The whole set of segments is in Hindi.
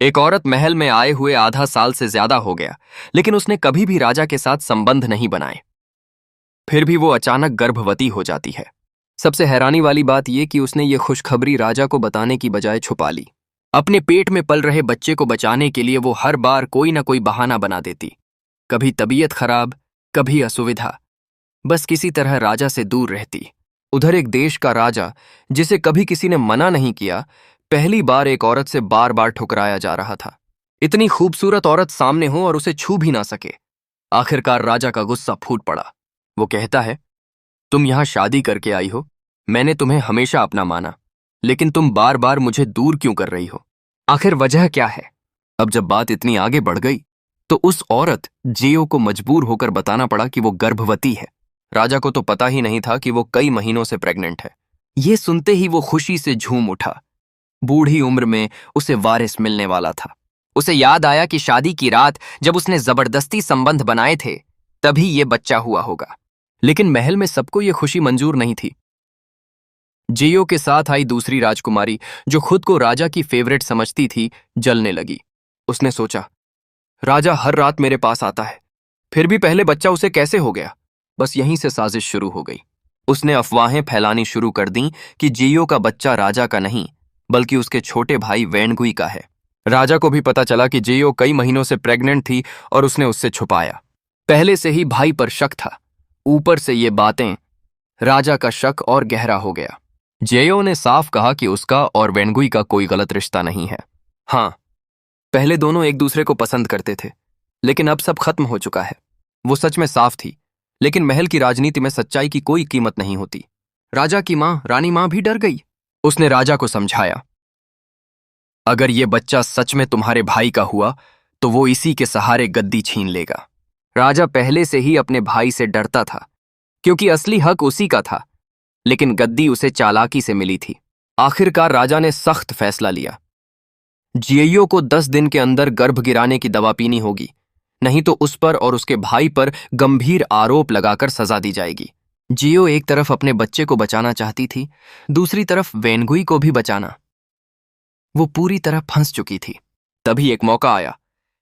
एक औरत महल में आए हुए आधा साल से ज्यादा हो गया, लेकिन उसने कभी भी राजा के साथ संबंध नहीं बनाए। फिर भी वो अचानक गर्भवती हो जाती है। सबसे हैरानी वाली बात यह कि उसने ये खुशखबरी राजा को बताने की बजाय छुपा ली। अपने पेट में पल रहे बच्चे को बचाने के लिए वो हर बार कोई ना कोई बहाना बना देती। कभी तबीयत खराब, कभी असुविधा, बस किसी तरह राजा से दूर रहती। उधर एक देश का राजा, जिसे कभी किसी ने मना नहीं किया, पहली बार एक औरत से बार बार ठुकराया जा रहा था। इतनी खूबसूरत औरत सामने हो और उसे छू भी ना सके। आखिरकार राजा का गुस्सा फूट पड़ा। वो कहता है, तुम यहां शादी करके आई हो, मैंने तुम्हें हमेशा अपना माना, लेकिन तुम बार बार मुझे दूर क्यों कर रही हो? आखिर वजह क्या है? अब जब बात इतनी आगे बढ़ गई तो उस औरत जियो को मजबूर होकर बताना पड़ा कि वो गर्भवती है। राजा को तो पता ही नहीं था कि वो कई महीनों से प्रेग्नेंट है। ये सुनते ही वो खुशी से झूम उठा। बूढ़ी उम्र में उसे वारिस मिलने वाला था। उसे याद आया कि शादी की रात जब उसने जबरदस्ती संबंध बनाए थे, तभी ये बच्चा हुआ होगा। लेकिन महल में सबको ये खुशी मंजूर नहीं थी। जियो के साथ आई दूसरी राजकुमारी, जो खुद को राजा की फेवरेट समझती थी, जलने लगी। उसने सोचा, राजा हर रात मेरे पास आता है, फिर भी पहले बच्चा उसे कैसे हो गया? बस यहीं से साजिश शुरू हो गई। उसने अफवाहें फैलानी शुरू कर दी कि जियो का बच्चा राजा का नहीं, बल्कि उसके छोटे भाई वेणगुई का है। राजा को भी पता चला कि जियो कई महीनों से प्रेग्नेंट थी और उसने उससे छुपाया। पहले से ही भाई पर शक था, ऊपर से ये बातें, राजा का शक और गहरा हो गया। जियो ने साफ कहा कि उसका और वेणगुई का कोई गलत रिश्ता नहीं है। हाँ, पहले दोनों एक दूसरे को पसंद करते थे, लेकिन अब सब खत्म हो चुका है। वो सच में साफ थी, लेकिन महल की राजनीति में सच्चाई की कोई कीमत नहीं होती। राजा की मां, रानी मां भी डर गई। उसने राजा को समझाया, अगर ये बच्चा सच में तुम्हारे भाई का हुआ तो वो इसी के सहारे गद्दी छीन लेगा। राजा पहले से ही अपने भाई से डरता था, क्योंकि असली हक उसी का था, लेकिन गद्दी उसे चालाकी से मिली थी। आखिरकार राजा ने सख्त फैसला लिया। जियो को 10 दिन के अंदर गर्भ गिराने की दवा पीनी होगी, नहीं तो उस पर और उसके भाई पर गंभीर आरोप लगाकर सजा दी जाएगी। जियो एक तरफ अपने बच्चे को बचाना चाहती थी, दूसरी तरफ वेणगुई को भी बचाना। वो पूरी तरह फंस चुकी थी। तभी एक मौका आया।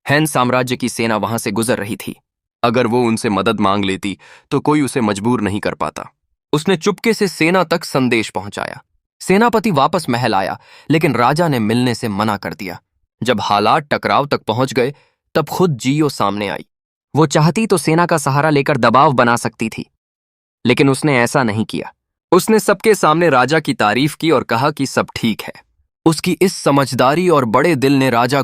हैन साम्राज्य की सेना वहां से गुजर रही थी। अगर वो उनसे मदद मांग लेती तो कोई उसे मजबूर नहीं कर पाता। उसने चुपके से सेना तक संदेश पहुंचाया। सेनापति वापस महल आया, लेकिन राजा ने मिलने से मना कर दिया। जब हालात टकराव तक पहुंच गए, तब खुद जियो सामने आई। वो चाहती तो सेना का सहारा लेकर दबाव बना सकती थी, लेकिन उसने ऐसा नहीं किया। उसने सबके सामने राजा की तारीफ की और कहा कि सब ठीक है। उसकी इस समझदारी और बड़े दिल ने राजा